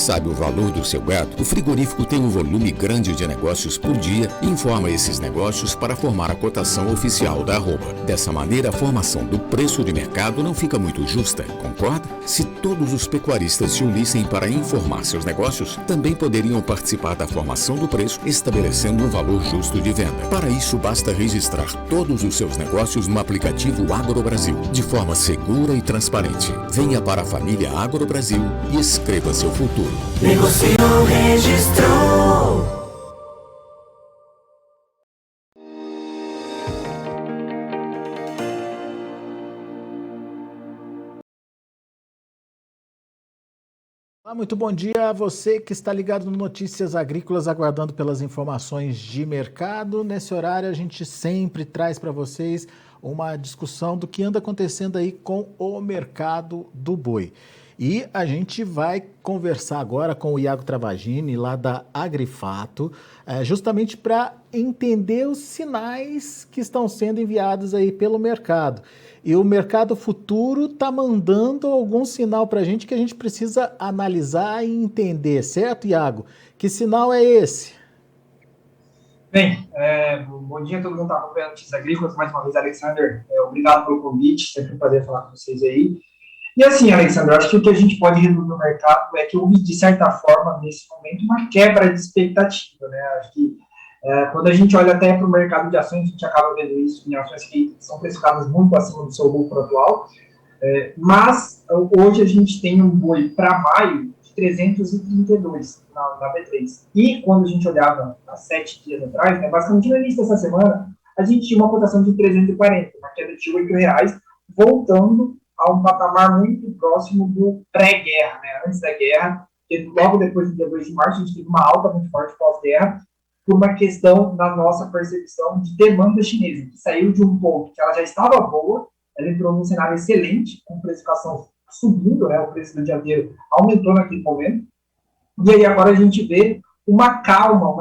Sabe o valor do seu gado? O frigorífico tem um volume grande de negócios por dia e informa esses negócios para formar a cotação oficial da arroba. Dessa maneira, a formação do preço de mercado não fica muito justa, concorda? Se todos os pecuaristas se unissem para informar seus negócios, também poderiam participar da formação do preço, estabelecendo um valor justo de venda. Para isso, basta registrar todos os seus negócios no aplicativo AgroBrasil, de forma segura e transparente. Venha para a família AgroBrasil e escreva seu futuro. Negociou, registrou. Olá, muito bom dia a você que está ligado no Notícias Agrícolas, aguardando pelas informações de mercado. Nesse horário a gente sempre traz para vocês uma discussão do que anda acontecendo aí com o mercado do boi. E a gente vai conversar agora com o Iago Travagini, lá da Agrifato, justamente para entender os sinais que estão sendo enviados aí pelo mercado. E o mercado futuro está mandando algum sinal para a gente que a gente precisa analisar e entender, certo, Iago? Que sinal é esse? Bem, bom dia a todo mundo que está acompanhando Notícias Agrícolas. Mais uma vez, Alexander, obrigado pelo convite, sempre um prazer falar com vocês aí. E assim, Alexandre, acho que o que a gente pode resumir no mercado é que houve, de certa forma, nesse momento, uma quebra de expectativa, né? Acho que quando a gente olha até para o mercado de ações, a gente acaba vendo isso em ações que são precificadas muito acima do seu lucro atual, mas hoje a gente tem um boi para maio de 332 na B3. E quando a gente olhava há 7 dias atrás, basicamente no início dessa semana, a gente tinha uma cotação de 340, uma queda de R$8, voltando a um patamar muito próximo do pré-guerra, né? Antes da guerra, logo depois do dia 2 de março, a gente teve uma alta muito forte pós-guerra, por uma questão na nossa percepção de demanda chinesa, que saiu de um ponto que ela já estava boa, ela entrou num cenário excelente, com precificação subindo, né? O preço do dianteiro aumentou naquele momento, e aí agora a gente vê uma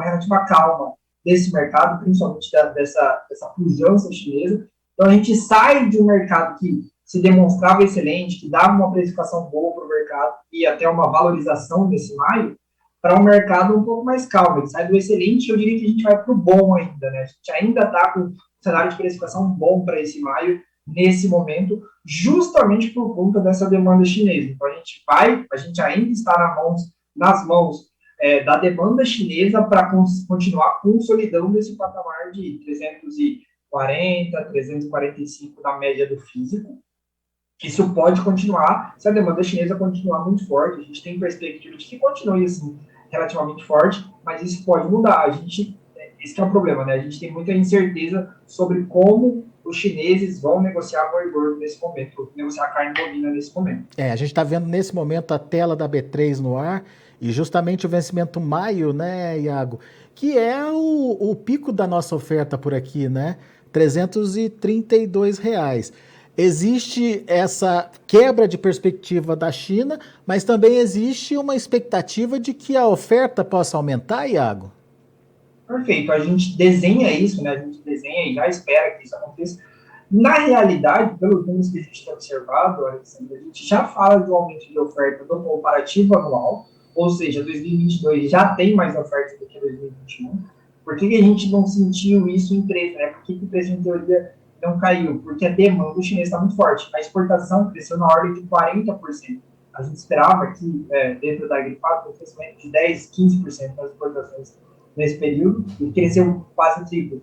relativa calma desse mercado, principalmente dessa pujança chinesa. Então a gente sai de um mercado que se demonstrava excelente, que dava uma precificação boa para o mercado e até uma valorização nesse maio, para um mercado um pouco mais calmo. Ele sai do excelente e eu diria que a gente vai para o bom ainda, né? A gente ainda está com um cenário de precificação bom para esse maio, nesse momento, justamente por conta dessa demanda chinesa. Então a gente ainda está nas mãos da demanda chinesa para continuar consolidando esse patamar de 340, 345 na média do físico. Isso pode continuar se a demanda chinesa continuar muito forte. A gente tem perspectiva de que continue assim, relativamente forte, mas isso pode mudar. Esse é um problema, né? A gente tem muita incerteza sobre como os chineses vão negociar boi gordo nesse momento, negociar carne bovina nesse momento. A gente está vendo nesse momento a tela da B3 no ar e justamente o vencimento maio, né, Iago, que é o pico da nossa oferta por aqui, né? R$332. Existe essa quebra de perspectiva da China, mas também existe uma expectativa de que a oferta possa aumentar, Iago? Perfeito, a gente desenha isso, né? A gente desenha e já espera que isso aconteça. Na realidade, pelos números que a gente tem observado, Alexandre, a gente já fala de um aumento de oferta no comparativo anual, ou seja, 2022 já tem mais ofertas do que 2021. Por que a gente não sentiu isso em preço, né? Por que o preço, em teoria, não caiu? Porque a demanda chinesa está muito forte. A exportação cresceu na ordem de 40%. A gente esperava que, dentro da Agrifato, um crescimento de 10%, 15% nas exportações nesse período, e cresceu quase triplo.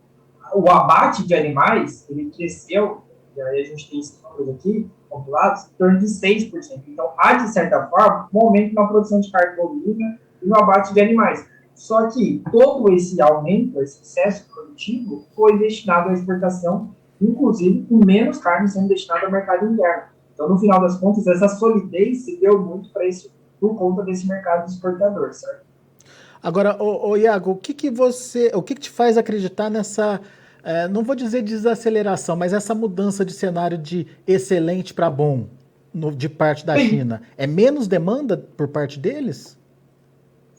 O abate de animais, ele cresceu, e aí a gente tem esses números aqui, compilados, em torno de 6%. Então, há, de certa forma, um aumento na produção de carne bovina e no abate de animais. Só que todo esse aumento, esse excesso produtivo, foi destinado à exportação, inclusive com menos carne sendo destinada ao mercado interno. Então, no final das contas, essa solidez se deu muito para isso, por conta desse mercado exportador, certo? Agora, Iago, o que te faz acreditar nessa, não vou dizer desaceleração, mas essa mudança de cenário de excelente para bom de parte da China? É menos demanda por parte deles?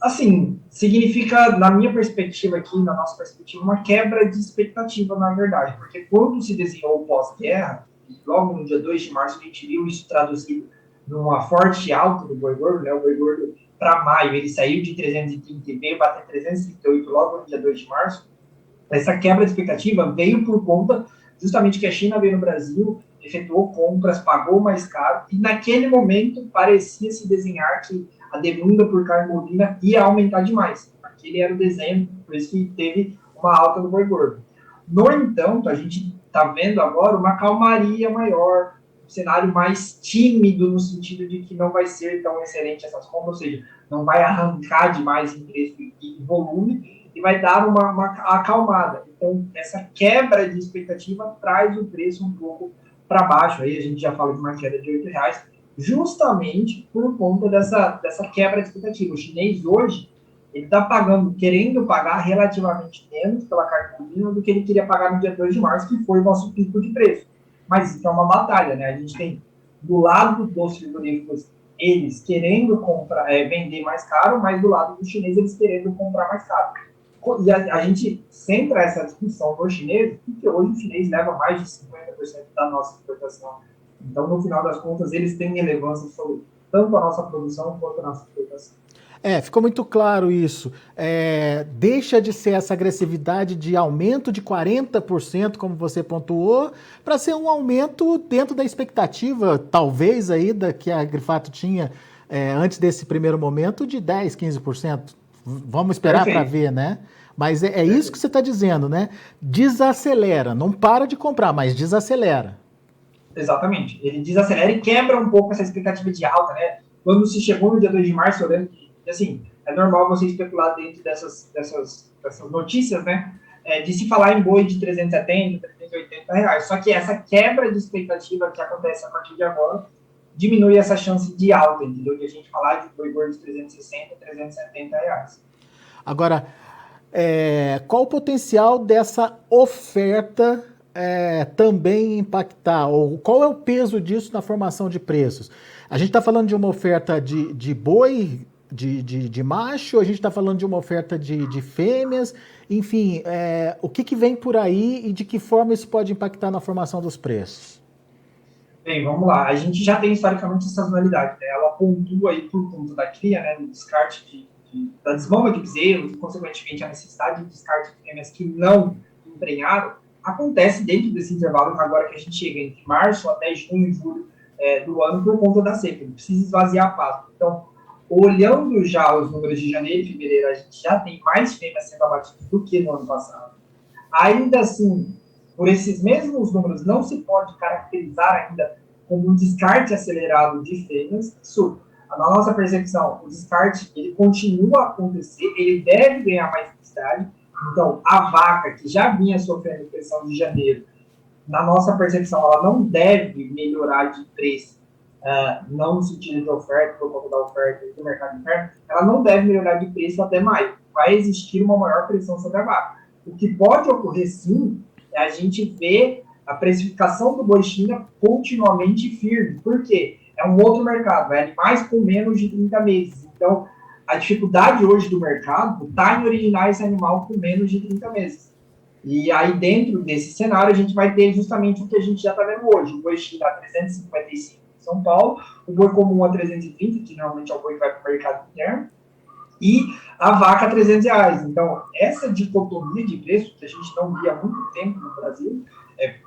Assim, significa, na minha perspectiva aqui, na nossa perspectiva, uma quebra de expectativa, na verdade. Porque quando se desenhou o pós-guerra, logo no dia 2 de março, a gente viu isso traduzido numa forte alta do boi gordo, né? O boi gordo para maio, ele saiu de 330 e veio bater 338 logo no dia 2 de março, essa quebra de expectativa veio por conta justamente que a China veio no Brasil, efetuou compras, pagou mais caro, e naquele momento parecia se desenhar que a demanda por carne bovina ia aumentar demais. Aquele era o desenho, por isso que teve uma alta do boi gordo. No entanto, a gente está vendo agora uma calmaria maior, um cenário mais tímido, no sentido de que não vai ser tão excelente essas compras, ou seja, não vai arrancar demais em preço e volume, e vai dar uma acalmada. Então, essa quebra de expectativa traz o preço um pouco para baixo. Aí a gente já fala de uma queda de R$8, justamente por conta dessa quebra de expectativa. O chinês hoje, ele está querendo pagar relativamente menos pela carne bovina do que ele queria pagar no dia 2 de março, que foi o nosso pico de preço. Mas isso é uma batalha, né? A gente tem, do lado dos frigoríficos, eles querendo vender mais caro, mas do lado dos chineses, eles querendo comprar mais caro. E a gente centra essa discussão no chinês, porque hoje o chinês leva mais de 50% da nossa exportação. Então, no final das contas, eles têm relevância sobre tanto a nossa produção quanto a nossa exportação. Ficou muito claro isso. Deixa de ser essa agressividade de aumento de 40%, como você pontuou, para ser um aumento dentro da expectativa, talvez aí, que a Grifato tinha antes desse primeiro momento, de 10%, 15%. Vamos esperar para ver, né? Mas é isso que você está dizendo, né? Desacelera, não para de comprar, mas desacelera. Exatamente. Ele desacelera e quebra um pouco essa expectativa de alta, né? Quando se chegou no dia 2 de março, eu lembro que, assim, é normal você especular dentro dessas notícias, né? De se falar em boi de 370, 380 reais. Só que essa quebra de expectativa que acontece a partir de agora diminui essa chance de alta, entendeu? De a gente falar de boi gordo de 360, 370 reais. Agora, qual o potencial dessa oferta também impactar? Ou qual é o peso disso na formação de preços? A gente está falando de uma oferta de boi, de macho, a gente está falando de uma oferta de fêmeas, enfim, o que vem por aí e de que forma isso pode impactar na formação dos preços? Bem, vamos lá. A gente já tem historicamente essa sazonalidade, né? Ela pontua aí por conta da cria, né? Do descarte da desmama de bezerros e, consequentemente, a necessidade de descarte de fêmeas que não emprenharam, acontece dentro desse intervalo agora que a gente chega entre março até junho, julho do ano por conta da seca. Ele precisa esvaziar a pasto. Então, olhando já os números de janeiro e fevereiro, a gente já tem mais fêmeas sendo abatidas do que no ano passado. Ainda assim, por esses mesmos números, não se pode caracterizar ainda como um descarte acelerado de fêmeas. Isso, na nossa percepção, o descarte ele continua a acontecer, ele deve ganhar mais intensidade. Então, a vaca que já vinha sofrendo pressão de janeiro, na nossa percepção, ela não deve melhorar de preço, não no sentido de oferta, por conta da oferta do mercado interno, ela não deve melhorar de preço até maio. Vai existir uma maior pressão sobre a vaca. O que pode ocorrer, sim, é a gente ver a precificação do boi China continuamente firme. Por quê? É um outro mercado, é animais com menos de 30 meses. Então, a dificuldade hoje do mercado está em originar esse animal com menos de 30 meses. E aí, dentro desse cenário, a gente vai ter justamente o que a gente já está vendo hoje. O boi China a 355 em São Paulo, o boi comum a 330, que normalmente é o boi que vai para o mercado interno, e a vaca a 300 reais. Então, essa dicotomia de preço, que a gente não via há muito tempo no Brasil,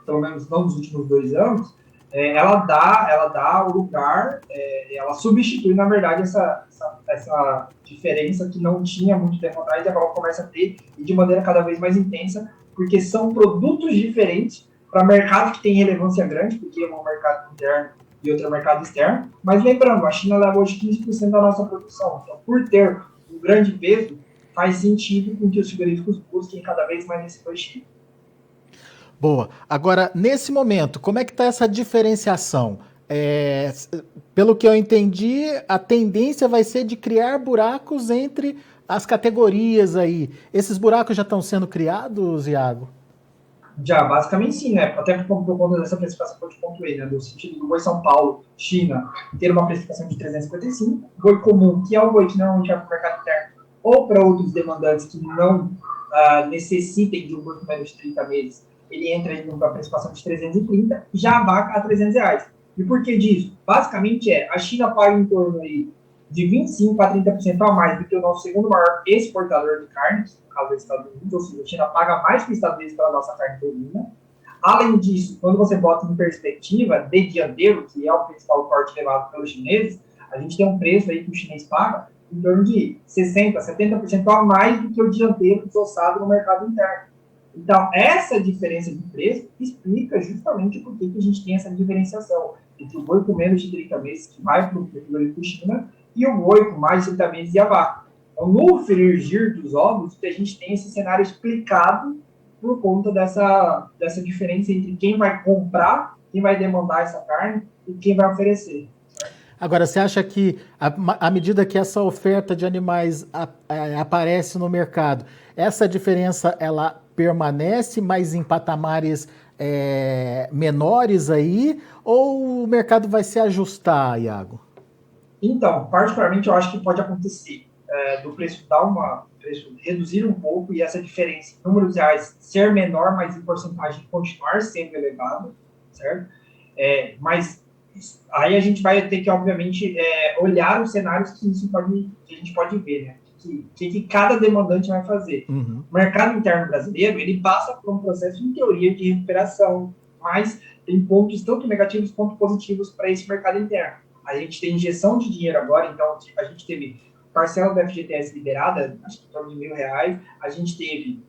pelo menos não nos últimos 2 anos, ela dá o lugar, ela substitui, na verdade, essa diferença que não tinha muito tempo atrás e agora começa a ter, e de maneira cada vez mais intensa, porque são produtos diferentes para mercados que têm relevância grande, porque é um mercado interno e outro é um mercado externo. Mas lembrando, a China leva hoje 15% da nossa produção. Então, por ter um grande peso, faz sentido com que os frigoríficos busquem cada vez mais esse boi China. Boa. Agora, nesse momento, como é que está essa diferenciação? Pelo que eu entendi, a tendência vai ser de criar buracos entre as categorias aí. Esses buracos já estão sendo criados, Iago? Já, basicamente sim, né? Até por conta dessa precificação que eu te pontuei, né? No sentido do boi São Paulo, China, ter uma precificação de 355, boi comum, que é um boi que normalmente vai para o mercado interno, ou para outros demandantes que não necessitem de um boi com menos de 30 meses, ele entra em uma precificação de 330, já a vaca a 300 reais. E por que disso? Basicamente a China paga em torno aí de 25% a 30% a mais do que o nosso segundo maior exportador de carne, no caso dos Estados Unidos, ou seja, a China paga mais que os Estados Unidos pela nossa carne bovina. Além disso, quando você bota em perspectiva de dianteiro, que é o principal corte levado pelos chineses, a gente tem um preço aí que o chinês paga em torno de 60%, 70% a mais do que o dianteiro desossado no mercado interno. Então, essa diferença de preço explica justamente por que a gente tem essa diferenciação entre o boi com menos de 30 meses, que vai para o frigorífico China, e o boi com mais de 30 meses e a vaca. Então, no frigir dos ovos, a gente tem esse cenário explicado por conta dessa diferença entre quem vai comprar, quem vai demandar essa carne e quem vai oferecer. Agora, você acha que, à medida que essa oferta de animais aparece no mercado, essa diferença ela permanece mais em patamares menores aí, ou o mercado vai se ajustar, Iago? Então, particularmente, eu acho que pode acontecer do preço reduzir um pouco e essa diferença em números reais ser menor, mas em porcentagem continuar sendo elevada, certo? Mas aí a gente vai ter que, obviamente, olhar os cenários que a gente pode ver, né? Que cada demandante vai fazer. Uhum. O mercado interno brasileiro, ele passa por um processo, em teoria, de recuperação, mas tem pontos tanto negativos quanto positivos para esse mercado interno. A gente tem injeção de dinheiro agora, então a gente teve parcela do FGTS liberada, acho que em torno de R$1.000, a gente teve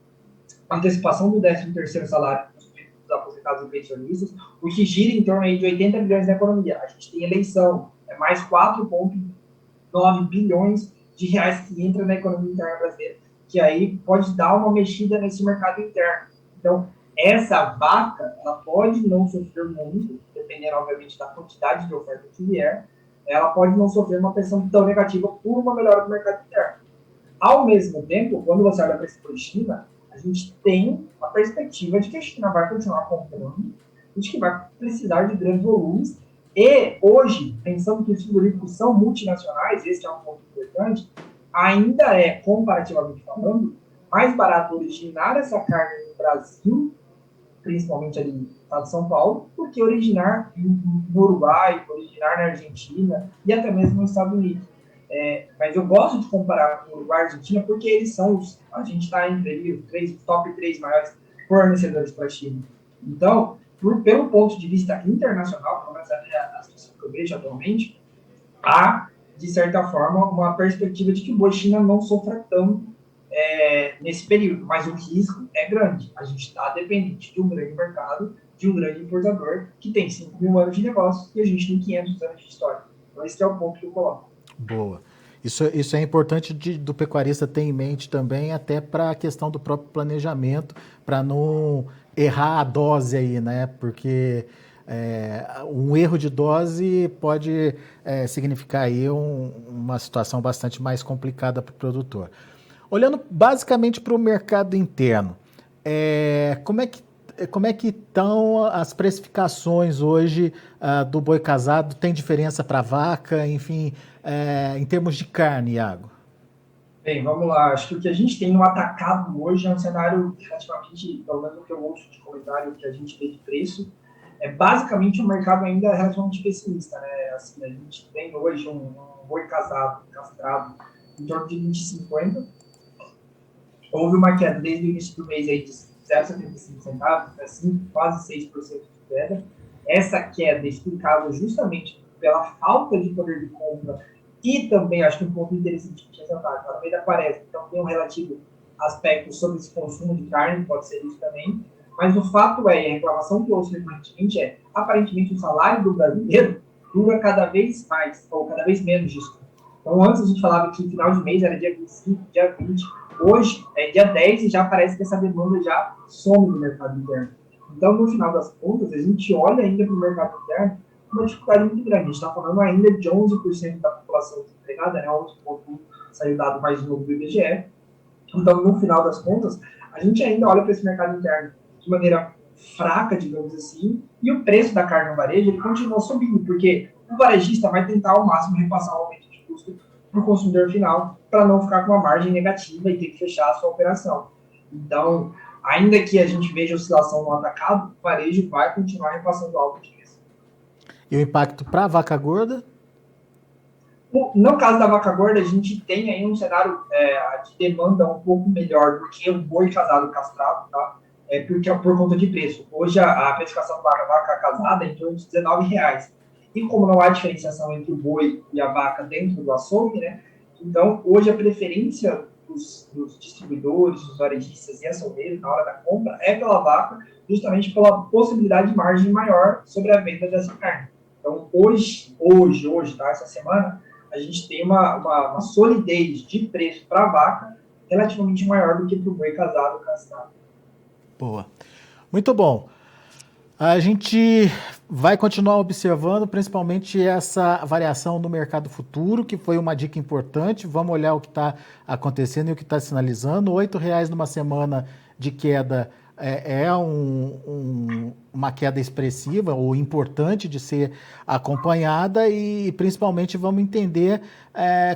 antecipação do 13º salário dos aposentados e pensionistas, o que gira em torno aí de 80 bilhões na economia. A gente tem eleição, mais 4,9 bilhões de reais que entra na economia interna brasileira, que aí pode dar uma mexida nesse mercado interno. Então, essa vaca, ela pode não sofrer muito, dependendo, obviamente, da quantidade de oferta que vier, ela pode não sofrer uma pressão tão negativa por uma melhora do mercado interno. Ao mesmo tempo, quando você olha para esse setor China, a gente tem a perspectiva de que a China vai continuar comprando e de que vai precisar de grandes volumes. E hoje, pensando que os frigoríficos são multinacionais, esse é um ponto importante, ainda é, comparativamente falando, mais barato originar essa carne no Brasil, principalmente ali no estado de São Paulo, do que originar no Uruguai, originar na Argentina e até mesmo nos Estados Unidos. Mas eu gosto de comparar com o Uruguai e a Argentina porque eles são a gente está entre os top 3 maiores fornecedores para a China. Então, pelo ponto de vista internacional, pelo menos a situação que eu vejo atualmente, há, de certa forma, uma perspectiva de que o boi China não sofra tanto nesse período, mas o risco é grande. A gente está dependente de um grande mercado, de um grande importador, que tem 5.000 anos de negócio e a gente tem 500 anos de história. Então, esse é o ponto que eu coloco. Boa. Isso é importante do pecuarista ter em mente também, até para a questão do próprio planejamento, para não errar a dose aí, né? Porque um erro de dose pode significar aí uma situação bastante mais complicada para o produtor. Olhando basicamente para o mercado interno, como é que estão as precificações hoje do boi casado? Tem diferença para a vaca, enfim, em termos de carne, Iago? Bem, vamos lá. Acho que o que a gente tem no atacado hoje é um cenário relativamente, pelo menos o que eu ouço de comentário que a gente vê de preço, basicamente um mercado ainda relativamente pessimista, né? Assim, a gente tem hoje um boi casado, castrado, em torno de 20,50. Houve uma queda desde o início do mês aí de 0,75 centavos, assim, quase 6% de queda. Essa queda é explicada justamente pela falta de poder de compra e também, acho que um ponto interessante que ressaltar, no meio da quaresma, então tem um relativo aspecto sobre esse consumo de carne, pode ser isso também, mas o fato a reclamação que eu ouço frequentemente aparentemente o salário do brasileiro dura cada vez mais, ou cada vez menos disso. Então, antes a gente falava que final de mês era dia 25, dia 20, hoje é dia 10 e já parece que essa demanda já some no mercado interno. Então, no final das contas, a gente olha ainda para o mercado interno com uma dificuldade muito grande. A gente está falando ainda de 11% da população desempregada, né? 11,1% saiu dado mais novo do IBGE. Então, no final das contas, a gente ainda olha para esse mercado interno de maneira fraca, digamos assim, e o preço da carne no varejo ele continua subindo, porque o varejista vai tentar ao máximo repassar o aumento de custo para o consumidor final, para não ficar com uma margem negativa e ter que fechar a sua operação. Então, ainda que a gente veja oscilação no atacado, o varejo vai continuar repassando algo de preço. E o impacto para a vaca gorda? No caso da vaca gorda, a gente tem aí um cenário de demanda um pouco melhor do que o boi casado castrado, tá? Porque é por conta de preço. Hoje a precificação da vaca casada é em torno de R$19. E como não há diferenciação entre o boi e a vaca dentro do açougue, né? Então, hoje a preferência dos distribuidores, dos varejistas e açougueiros na hora da compra é pela vaca, justamente pela possibilidade de margem maior sobre a venda dessa carne. Então, hoje, tá? Essa semana, a gente tem uma solidez de preço para a vaca relativamente maior do que para o boi casado castrado. Boa. Muito bom. A gente vai continuar observando principalmente essa variação no mercado futuro, que foi uma dica importante. Vamos olhar o que está acontecendo e o que está sinalizando. R$8 numa semana de queda uma queda expressiva ou importante de ser acompanhada, e principalmente vamos entender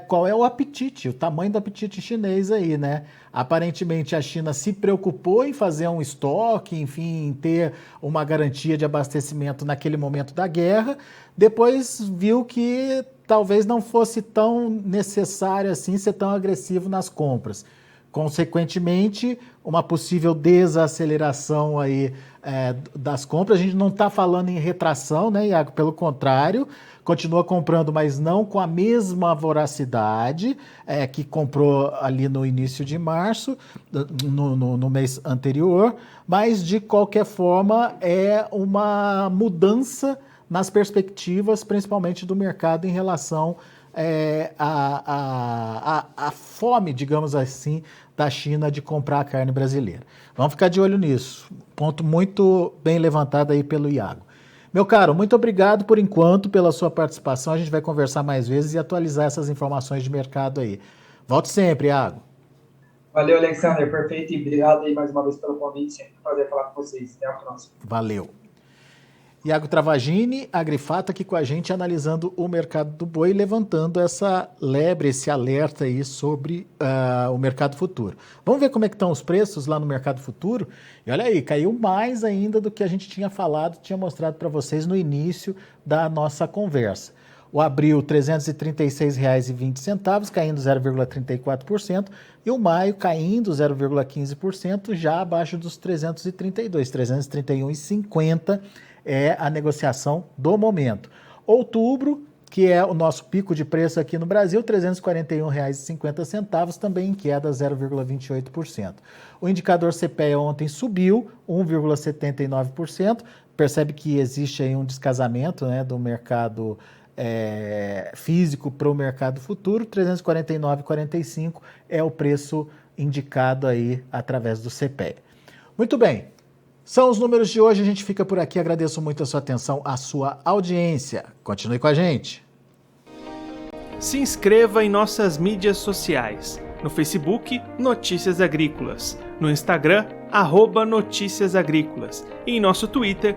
qual é o apetite, o tamanho do apetite chinês aí, né? Aparentemente a China se preocupou em fazer um estoque, enfim, ter uma garantia de abastecimento naquele momento da guerra, depois viu que talvez não fosse tão necessário assim ser tão agressivo nas compras. Consequentemente, uma possível desaceleração aí das compras. A gente não está falando em retração, né, Iago? Pelo contrário, continua comprando, mas não com a mesma voracidade que comprou ali no início de março, no mês anterior, mas de qualquer forma é uma mudança nas perspectivas, principalmente do mercado em relação a fome, digamos assim, da China de comprar a carne brasileira. Vamos ficar de olho nisso. Ponto muito bem levantado aí pelo Iago. Meu caro, muito obrigado por enquanto pela sua participação. A gente vai conversar mais vezes e atualizar essas informações de mercado aí. Volte sempre, Iago. Valeu, Alexander. Perfeito. E obrigado aí mais uma vez pelo convite. Sempre um prazer falar com vocês. Até a próxima. Valeu. Iago Travagini, Agrifato, aqui com a gente, analisando o mercado do boi, levantando essa lebre, esse alerta aí sobre o mercado futuro. Vamos ver como é que estão os preços lá no mercado futuro? E olha aí, caiu mais ainda do que a gente tinha falado, tinha mostrado para vocês no início da nossa conversa. O abril, R$ 336,20, caindo 0,34%, e o maio caindo 0,15%, já abaixo dos 332, 331,50 é a negociação do momento. Outubro, que é o nosso pico de preço aqui no Brasil, R$ 341,50, também em queda 0,28%. O indicador CPEA ontem subiu 1,79%, percebe que existe aí um descasamento, né, do mercado físico para o mercado futuro. 349,45 é o preço indicado aí através do CPEA. Muito bem. São os números de hoje, a gente fica por aqui. Agradeço muito a sua atenção, a sua audiência. Continue com a gente. Se inscreva em nossas mídias sociais. No Facebook, Notícias Agrícolas. No Instagram, @Notícias Agrícolas. E em nosso Twitter,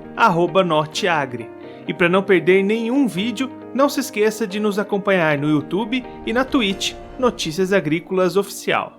@Norteagri. E para não perder nenhum vídeo, não se esqueça de nos acompanhar no YouTube e na Twitch, Notícias Agrícolas Oficial.